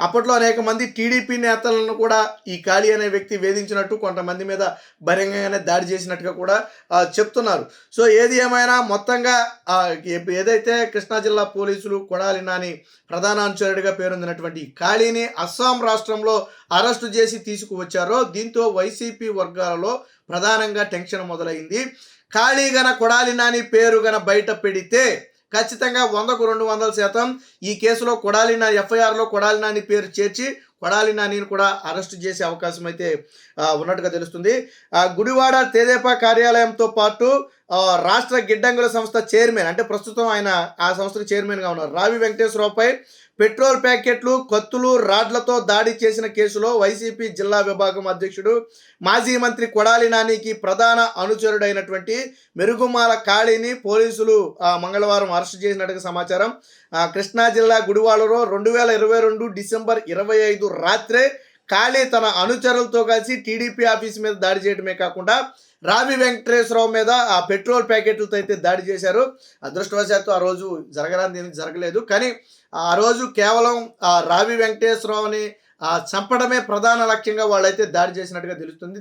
అప్పట్లో అనేక మంది టీడీపీ నేతలను కూడా ఈ కాళీ అనే వ్యక్తి వేధించినట్టు, కొంతమంది మీద బహిరంగంగానే దాడి చేసినట్టుగా కూడా చెప్తున్నారు. సో ఏది ఏమైనా మొత్తంగా ఏదైతే కృష్ణా జిల్లా పోలీసులు కొడాలి నాని ప్రధాన అనుచరుడిగా పేరొందినటువంటి ఈ కాళీని అస్సాం రాష్ట్రంలో అరెస్టు చేసి తీసుకువచ్చారో, దీంతో వైసీపీ వర్గాలలో ప్రధానంగా టెన్షన్ మొదలైంది. కాళీ గన కొడాలి నాని పేరు గన బయట పెడితే ఖచ్చితంగా 100కు 200% ఈ కేసులో కొడాలి నాని ఎఫ్ఐఆర్లో కొడాలి నాని పేరు చేర్చి కొడాలి నానిని కూడా అరెస్ట్ చేసే అవకాశం అయితే ఉన్నట్టుగా తెలుస్తుంది. గుడివాడ తెదేపా కార్యాలయంతో పాటు రాష్ట్ర గిడ్డంగుల సంస్థ చైర్మన్, అంటే ప్రస్తుతం ఆయన ఆ సంస్థకు చైర్మన్గా ఉన్నారు, రావి వెంకటేశ్వరరావుపై పెట్రోల్ ప్యాకెట్లు, కత్తులు, రాడ్లతో దాడి చేసిన కేసులో వైసీపీ జిల్లా విభాగం అధ్యక్షుడు, మాజీ మంత్రి కొడాలి నానికి ప్రధాన అనుచరుడైనటువంటి మెరుగుమాల కాళీని పోలీసులు మంగళవారం అరెస్ట్ చేసినట్టుగా సమాచారం. కృష్ణా జిల్లా గుడివాడలో 2022 డిసెంబర్ 25 రాత్రే కాళీ తన అనుచరులతో కలిసి టీడీపీ ఆఫీస్ మీద దాడి చేయడమే కాకుండా రావి వెంకటేశ్వరరావు మీద ఆ పెట్రోల్ ప్యాకెట్లతో అయితే దాడి చేశారు. అదృష్టవశాత్తు ఆ రోజు జరగలేదు. కానీ ఆ రోజు కేవలం రావి వెంకటేశ్వరరావుని చంపడమే ప్రధాన లక్ష్యంగా వాళ్ళైతే దాడి చేసినట్టుగా తెలుస్తుంది.